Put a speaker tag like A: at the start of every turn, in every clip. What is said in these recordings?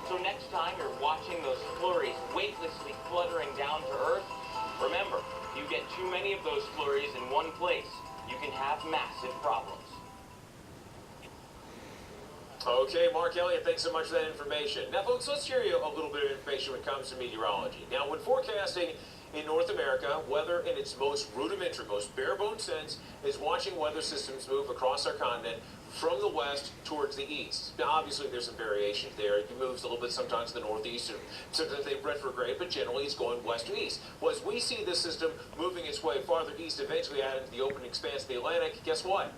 A: So next time you're watching those flurries weightlessly fluttering down to Earth, remember, if you get too many of those flurries in one place, you can have massive problems.
B: Okay, Mark Elliott, thanks so much for that information. Now, folks, let's share you a little bit of information when it comes to meteorology. Now, when forecasting in North America, weather in its most rudimentary, most bare-bones sense is watching weather systems move across our continent from the west towards the east. Now, obviously, there's some variations there. It moves a little bit sometimes to the northeast, and sometimes they retrograde, but generally it's going west to east. Well, as we see this system moving its way farther east, eventually out into the open expanse of the Atlantic, guess what?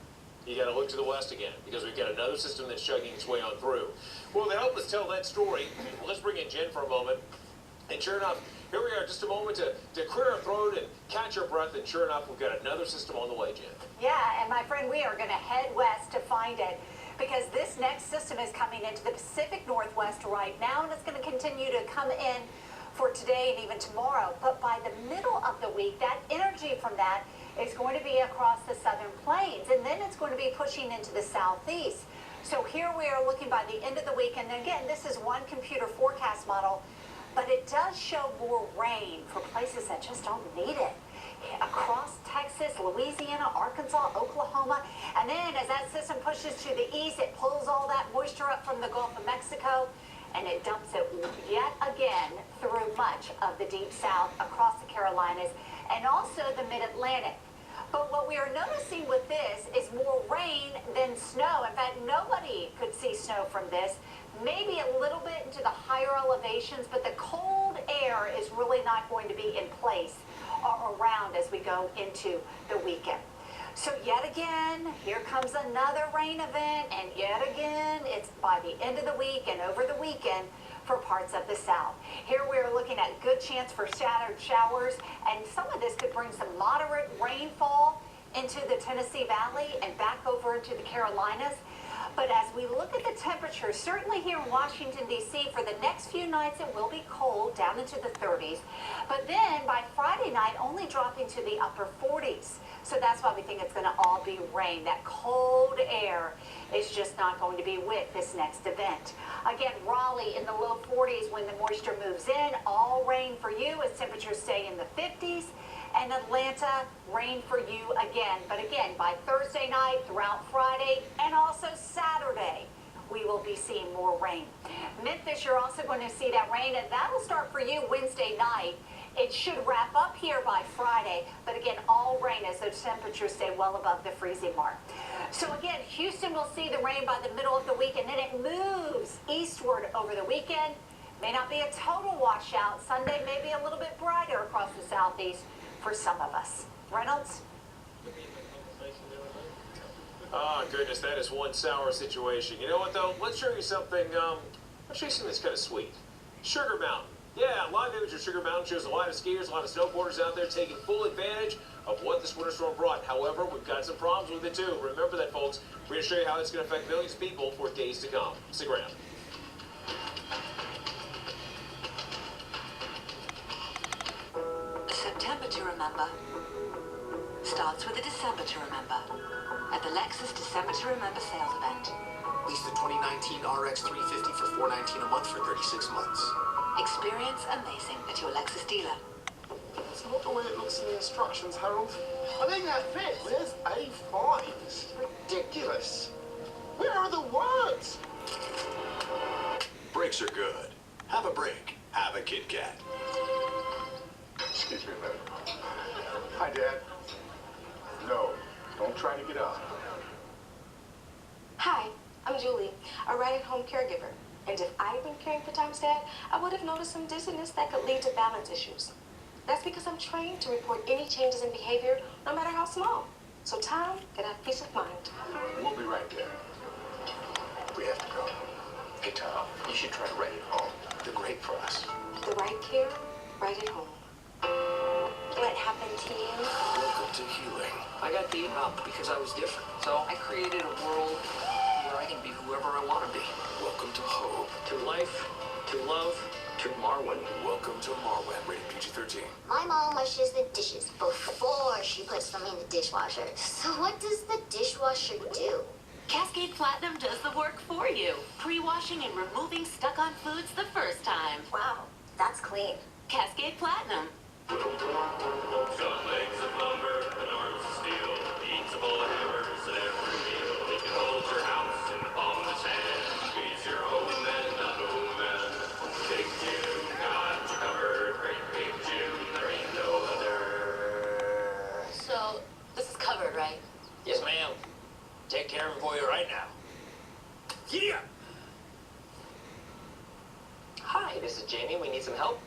B: You got to look to the west again, because we've got another system that's chugging its way on through. Well, to help us tell that story, let's bring in Jen for a moment. And sure enough, here we are, just a moment to clear our throat and catch our breath, and sure enough, we've got another system on the way, Jen.
C: Yeah, and my friend, we are going to head west to find it, because this next system is coming into the Pacific Northwest right now, and it's going to continue to come in for today and even tomorrow. But by the middle of the week, that energy from that is going to be across the southern plains, and then it's going to be pushing into the southeast. So here we are looking by the end of the week, and again, this is one computer forecast model, but it does show more rain for places that just don't need it. Across Texas, Louisiana, Arkansas, Oklahoma, and then as that system pushes to the east, it pulls all that moisture up from the Gulf of Mexico, and it dumps it yet again through much of the deep south across the Carolinas and also the mid-Atlantic. But what we are noticing with this is more rain than snow. In fact, nobody could see snow from this. Maybe a little bit into the higher elevations, but the cold air is really not going to be in place or around as we go into the weekend. So yet again, here comes another rain event, and yet again, it's by the end of the week and over the weekend for parts of the south. Here we're looking at good chance for scattered showers, and some of this could bring some moderate rainfall into the Tennessee Valley and back over into the Carolinas. But as we look at the temperatures, certainly here in Washington, D.C., for the next few nights, it will be cold, down into the 30s. But then by Friday night, only dropping to the upper 40s. So that's why we think it's going to all be rain. That cold air is just not going to be with this next event. Again, Raleigh in the low 40s when the moisture moves in. All rain for you as temperatures stay in the 50s. And Atlanta, rain for you again. But again, by Thursday night, throughout Friday, and also Saturday, we will be seeing more rain. Memphis, you're also going to see that rain, and that'll start for you Wednesday night. It should wrap up here by Friday, but again, all rain as those temperatures stay well above the freezing mark. So again, Houston will see the rain by the middle of the week, and then it moves eastward over the weekend. May not be a total washout. Sunday may be a little bit brighter across the southeast for some of us. Reynolds?
B: Oh, goodness, that is one sour situation. You know what, though? Let's show you something, let's show you something that's kind of sweet. Sugar Mountain. Yeah, live image of Sugar Mountain shows a lot of skiers, a lot of snowboarders out there taking full advantage of what this winter storm brought. However, we've got some problems with it, too. Remember that, folks. We're going to show you how it's going to affect millions of people for days to come. Stick around.
D: September to remember starts with a December to remember at the Lexus December to Remember sales event.
E: Lease the 2019 RX 350 for $419 a month for 36 months.
D: Experience amazing at your Lexus dealer.
F: It's not the way it looks in the instructions, Harold. I think that fit. Where's A5? It's ridiculous. Where are the words?
G: Brakes are good. Have a brake. Have a Kit Kat.
F: Excuse me a minute. Hi, Dad. No, don't try to get up.
H: Hi, I'm Julie, a right-at-home caregiver. And if I'd been caring for Tom's dad, I would have noticed some dizziness that could lead to balance issues. That's because I'm trained to report any changes in behavior, no matter how small. So Tom can have peace of mind.
F: We'll be right there. We have to go. Hey, Tom, you should try right at home. They're great for us.
H: The right care, right at home. What happened to you?
G: Welcome to healing.
I: I got beaten up because I was different. So I created a world where I can be whoever I want to be.
G: Welcome to hope.
I: To life, to love, to Marwin.
G: Welcome to Marwin, rated PG-13.
J: My mom washes the dishes before she puts them in the dishwasher. So what does the dishwasher do?
D: Cascade Platinum does the work for you. Pre-washing and removing stuck-on foods the first time.
C: Wow, that's clean.
D: Cascade Platinum.
J: Some legs of lumber, an arms of steel, beats of all hammers at every meal. It can hold your house in the palm of its hand. Squeeze your home and not home and Big June got you covered. Great Big June, there ain't no other.
D: So, this is covered, right?
I: Yes, ma'am. Take care of it for you right now.
B: Yeah!
A: Hi, this is Jamie. We need some help.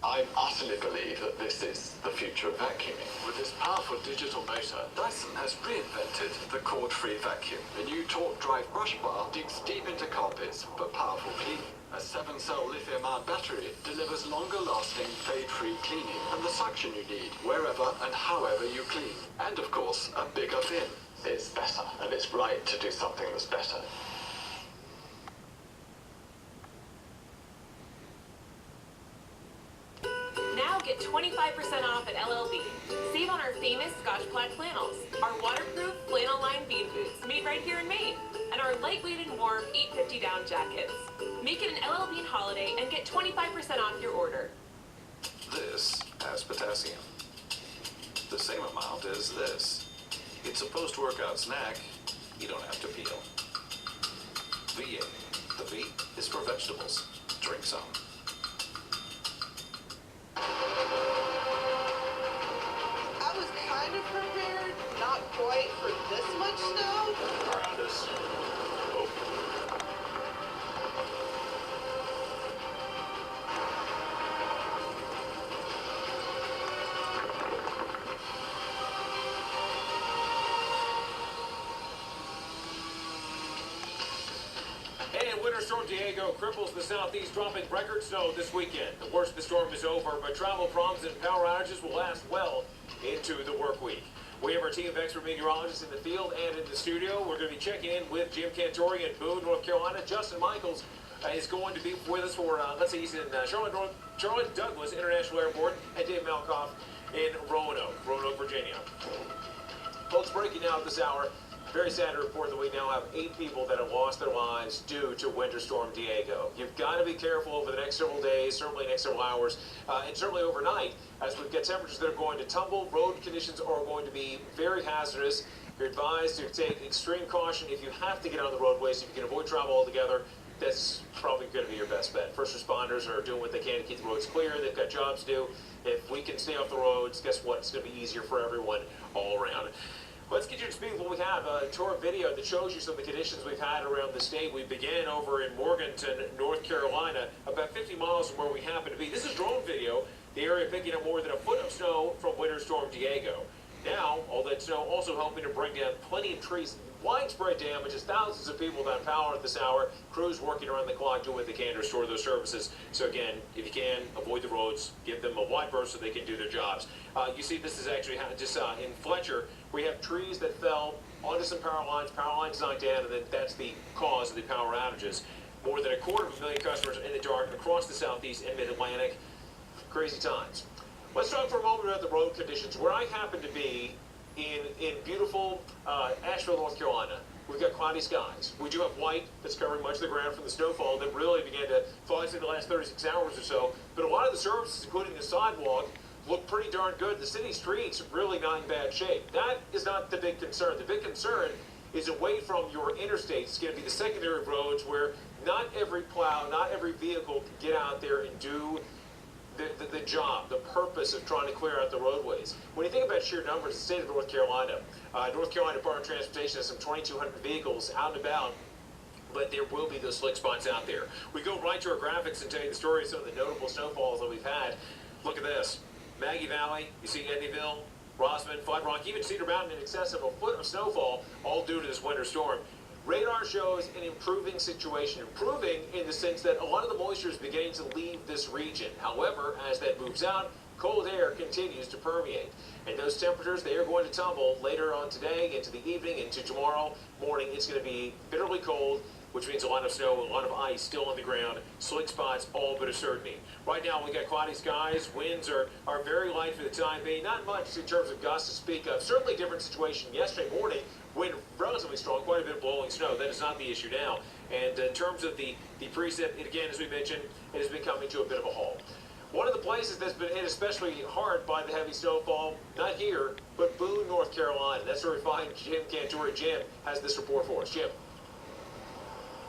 G: I utterly believe that this is the future of vacuuming. With this powerful digital motor, Dyson has reinvented the cord-free vacuum. The new torque drive brush bar digs deep into carpets for powerful cleaning. A 7-cell lithium-ion battery delivers longer-lasting, fade-free cleaning and the suction you need wherever and however you clean. And of course, a bigger bin. It's better, and it's right to do something that's better.
K: Now get 25% off at LLB. Save on our famous Scotch Plaid flannels, our waterproof flannel-lined bean boots made right here in Maine, and our lightweight and warm 850 down jackets. Make it an LL Bean holiday and get 25% off your order.
G: This has potassium. The same amount as this. It's a post-workout snack you don't have to peel. VA. The V is for vegetables. Drink some.
L: I was kind of prepared, not quite for this much snow.
J: Around us. Oh.
B: And Winter Storm Diego cripples the southeast, dropping record snow this weekend. The worst of the storm is over, but travel problems and power outages will last well into the work week. We have our team of expert meteorologists in the field and in the studio. We're going to be checking in with Jim Cantori in Boone, North Carolina. Justin Michaels is going to be with us for, let's see, he's in Charlotte Douglas International Airport, and Dave Malkoff in Roanoke, Virginia. Folks, breaking out this hour. Very sad to report that we now have 8 people that have lost their lives due to Winter Storm Diego. You've got to be careful over the next several days, certainly next several hours, and certainly overnight, as we've got temperatures that are going to tumble. Road conditions are going to be very hazardous. You're advised to take extreme caution if you have to get on the roadways. If you can avoid travel altogether, that's probably going to be your best bet. First responders are doing what they can to keep the roads clear. They've got jobs to do. If we can stay off the roads, guess what? It's going to be easier for everyone all around. Let's get you to speak with what we have. A tour video that shows you some of the conditions we've had around the state. We began over in Morganton, North Carolina, about 50 miles from where we happen to be. This is drone video. The area picking up more than a foot of snow from Winter Storm Diego. Now, all that snow also helping to bring down plenty of trees. Widespread damages, thousands of people without power at this hour. Crews working around the clock doing what they can to restore those services. So again, if you can, avoid the roads, give them a wide berth so they can do their jobs. You see this is actually just in Fletcher. We have trees that fell onto some power lines knocked down, and then that's the cause of the power outages. More than 250,000 customers in the dark across the southeast and mid-Atlantic. Crazy times. Let's talk for a moment about the road conditions. Where I happen to be in beautiful Asheville, North Carolina, we've got cloudy skies. We do have white that's covering much of the ground from the snowfall that really began to thaw in the last 36 hours or so. But a lot of the surfaces, including the sidewalk, look pretty darn good. The city streets are really not in bad shape. That is not the big concern. The big concern is away from your interstates. It's going to be the secondary roads where not every plow, not every vehicle can get out there and do the job, the purpose of trying to clear out the roadways. When you think about sheer numbers, the state of North Carolina Department of Transportation has some 2,200 vehicles out and about, but there will be those slick spots out there. We go right to our graphics and tell you the story of some of the notable snowfalls that we've had. Look at this. Maggie Valley, you see Eddyville, Rossman, Flood Rock, even Cedar Mountain in excess of a foot of snowfall, all due to this winter storm. Radar shows an improving situation, improving in the sense that a lot of the moisture is beginning to leave this region. However, as that moves out, cold air continues to permeate. And those temperatures, they are going to tumble later on today, into the evening, into tomorrow morning. It's going to be bitterly cold. which means a lot of snow, a lot of ice still on the ground, slick spots, all but a certainty. Right now, we got cloudy skies. Winds are very light for the time being. Not much in terms of gusts to speak of. Certainly a different situation yesterday morning. Wind relatively strong, quite a bit of blowing snow. That is not the issue now. And in terms of the precip, it, again, as we mentioned, it has been coming to a bit of a halt. One of the places that's been hit especially hard by the heavy snowfall, not here, but Boone, North Carolina. That's where we find Jim Cantore. Jim has this report for us. Jim.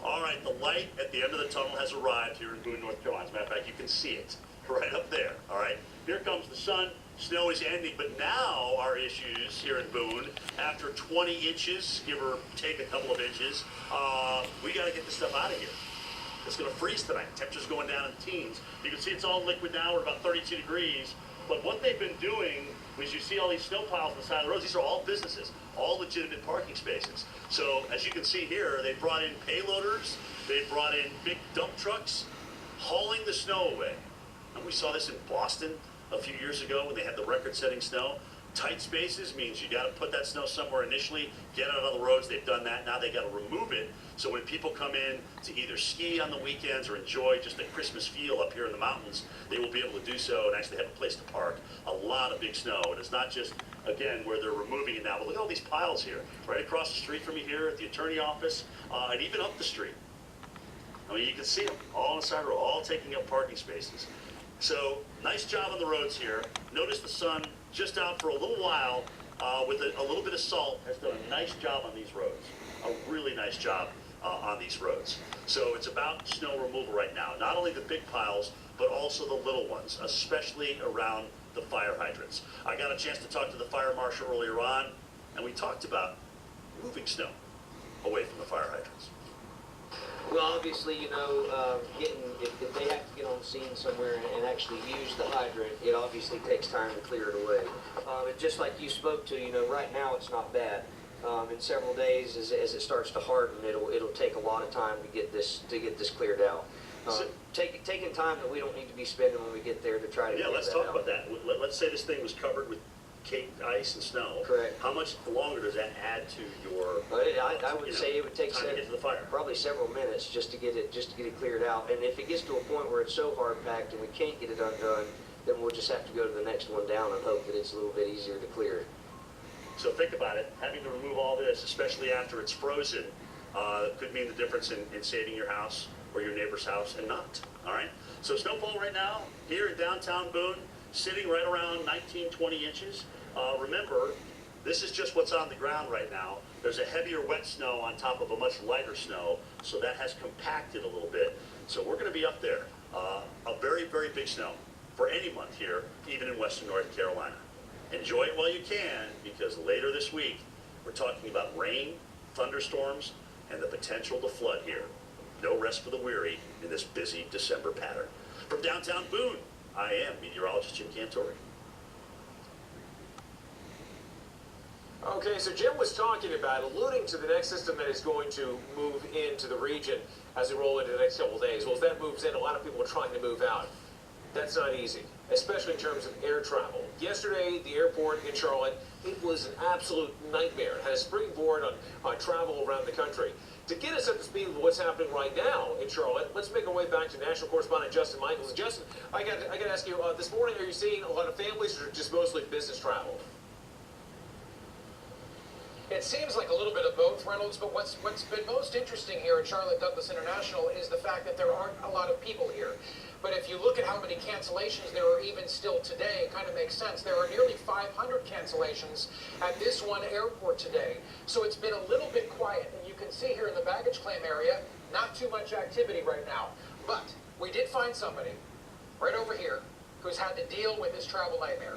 M: All right, the light at the end of the tunnel has arrived here in Boone, North Carolina. As a matter of fact, you can see it right up there. All right, here comes the sun. Snow is ending, but now our issues here in Boone, after 20 inches, give or take a couple of inches, we got to get this stuff out of here. It's going to freeze tonight. Temperature's going down in the teens. You can see it's all liquid now. We're about 32 degrees. But what they've been doing is you see all these snow piles on the side of the roads. These are all businesses, all legitimate parking spaces. So as you can see here, they brought in payloaders. They brought in big dump trucks hauling the snow away. And we saw this in Boston a few years ago when they had the record-setting snow. Tight spaces means you got to put that snow somewhere initially, get it on the roads. They've done that. Now they got to remove it. So when people come in to either ski on the weekends or enjoy just the Christmas feel up here in the mountains, they will be able to do so and actually have a place to park. A lot of big snow. And it's not just, again, where they're removing it now, but look at all these piles here, right across the street from me here at the attorney office, and even up the street. I mean, you can see them all on the side road, all taking up parking spaces. So nice job on the roads here. Notice the sun just out for a little while with a little bit of salt has done a nice job on these roads. A really nice job on these roads. So it's about snow removal right now. Not only the big piles, but also the little ones, especially around the fire hydrants. I got a chance to talk to the fire marshal earlier on, and we talked about moving snow away from the fire hydrants.
I: Well, obviously, you know, if they have to get on scene somewhere and actually use the hydrant, it obviously takes time to clear it away. And just like you spoke to, you know, right now it's not bad. In several days, as it starts to harden, it'll take a lot of time to get this cleared out. Taking time that we don't need to be spending when we get there to try to
M: yeah, let's talk about that. Let's say this thing was covered with caked ice and snow.
I: Correct.
M: How much longer does that add to your?
I: I would say it would take
M: time to get to the fire.
I: Probably several minutes just to get it cleared out. And if it gets to a point where it's so hard packed and we can't get it undone, then we'll just have to go to the next one down and hope that it's a little bit easier to clear.
M: So think about it. Having to remove all this, especially after it's frozen, could mean the difference in saving your house or your neighbor's house and not. All right. So snowfall right now here in downtown Boone, sitting right around 19, 20 inches. Remember, this is just what's on the ground right now. There's a heavier wet snow on top of a much lighter snow, so that has compacted a little bit. So we're going to be up there. A very, very big snow for any month here, even in western North Carolina. Enjoy it while you can, because later this week, we're talking about rain, thunderstorms, and the potential to flood here. No rest for the weary in this busy December pattern. From downtown Boone, I am meteorologist Jim Cantore.
B: Okay, so Jim was talking about, alluding to the next system that is going to move into the region as we roll into the next couple of days. Well, if that moves in, a lot of people are trying to move out. That's not easy, especially in terms of air travel. Yesterday, the airport in Charlotte, it was an absolute nightmare. It had a springboard on travel around the country. To get us up to speed with what's happening right now in Charlotte, let's make our way back to national correspondent Justin Michaels. And Justin, I got to ask you, this morning, are you seeing a lot of families or just mostly business travel?
N: It seems like a little bit of both, Reynolds, but what's been most interesting here at Charlotte Douglas International is the fact that there aren't a lot of people here. But if you look at how many cancellations there are even still today, it kind of makes sense. There are nearly 500 cancellations at this one airport today. So it's been a little bit quiet. And you can see here in the baggage claim area, not too much activity right now. But we did find somebody right over here who's had to deal with this travel nightmare.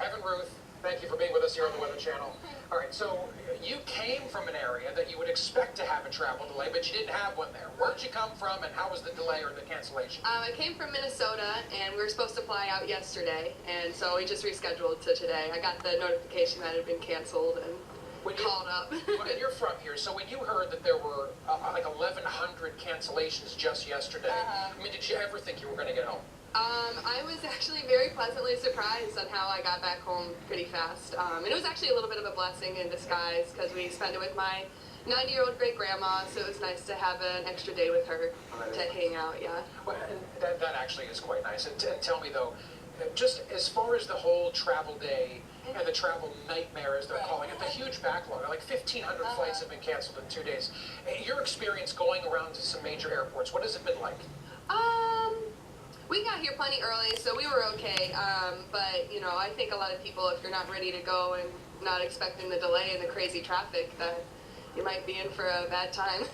N: Evan Ruth, thank you for being with us here on the Weather Channel. All right, so you came from an area that you would expect to have a travel delay, but you didn't have one there. Where'd you come from, and how was the delay or the cancellation?
O: I came from Minnesota, and we were supposed to fly out yesterday, and so we just rescheduled to today. I got the notification that it had been canceled and called up.
N: And you're from here, so when you heard that there were like 1,100 cancellations just yesterday, I mean, did you ever think you were going to get home?
O: I was actually very pleasantly surprised on how I got back home pretty fast. And it was actually a little bit of a blessing in disguise because we spent it with my 90-year-old great grandma, so it was nice to have an extra day with her to hang out. Yeah.
N: Well, and that actually is quite nice. And tell me though, just as far as the whole travel day and the travel nightmare, as they're calling it, the huge backlog, like 1,500 flights have been canceled in 2 days. Your experience going around to some major airports, what has it been like?
O: We got here plenty early, so we were okay. But you know, I think a lot of people, if you're not ready to go and not expecting the delay and the crazy traffic, that you might be in for a bad time.